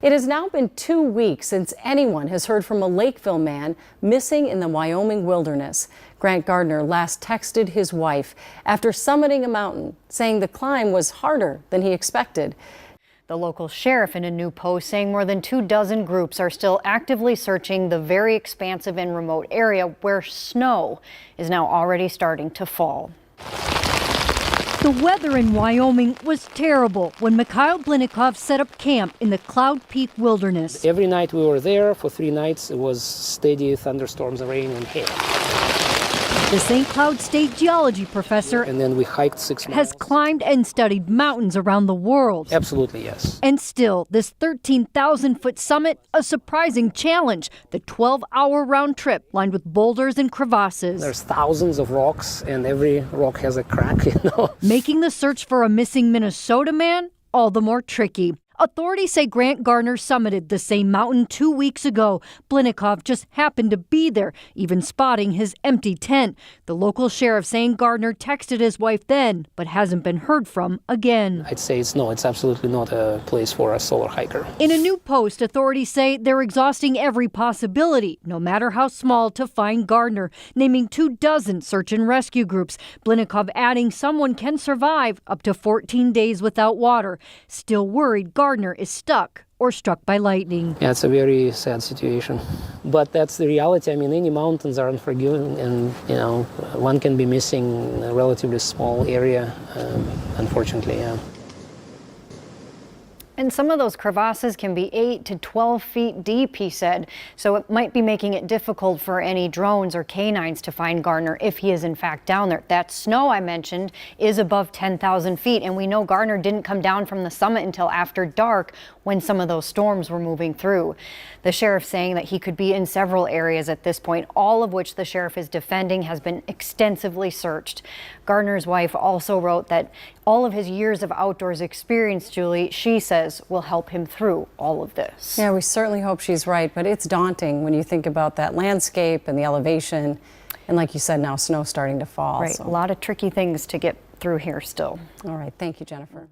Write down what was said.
It has now been 2 weeks since anyone has heard from a Lakeville man missing in the Wyoming wilderness. Grant Gardner last texted his wife after summiting a mountain, saying the climb was harder than he expected. The local sheriff in a new post saying more than 24 groups are still actively searching the very expansive and remote area where snow is now already starting to fall. The weather in Wyoming was terrible when Mikhail Blinnikov set up camp in the Cloud Peak wilderness. Every night we were there for 3 nights. It was steady thunderstorms, rain, and hail. The St. Cloud State geology professor And then we hiked 6 miles. has climbed and studied mountains around the world. Absolutely, yes. And still, this 13,000-foot summit, a surprising challenge. The 12-hour round trip lined with boulders and crevasses. There's thousands of rocks, and every rock has a crack, Making the search for a missing Minnesota man all the more tricky. Authorities say Grant Gardner summited the same mountain 2 weeks ago. Blinnikov just happened to be there, even spotting his empty tent. The local sheriff saying Gardner texted his wife then, but hasn't been heard from again. I'd say it's absolutely not a place for a solo hiker. In a new post, authorities say they're exhausting every possibility, no matter how small, to find Gardner, naming 24 search and rescue groups. Blinnikov adding someone can survive up to 14 days without water. Still worried Gardner is stuck or struck by lightning. Yeah, it's a very sad situation. But that's the reality. I mean, any mountains are unforgiving, and, one can be missing a relatively small area, unfortunately, yeah. And some of those crevasses can be 8 to 12 feet deep, he said. So it might be making it difficult for any drones or canines to find Gardner if he is in fact down there. That snow I mentioned is above 10,000 feet. And we know Gardner didn't come down from the summit until after dark when some of those storms were moving through. The sheriff saying that he could be in several areas at this point, all of which the sheriff is defending has been extensively searched. Gardner's wife also wrote that all of his years of outdoors experience, Julie, she says, will help him through all of this. Yeah, we certainly hope she's right, but it's daunting when you think about that landscape and the elevation. And like you said, now snow starting to fall. Right, so. A lot of tricky things to get through here still. All right, thank you, Jennifer.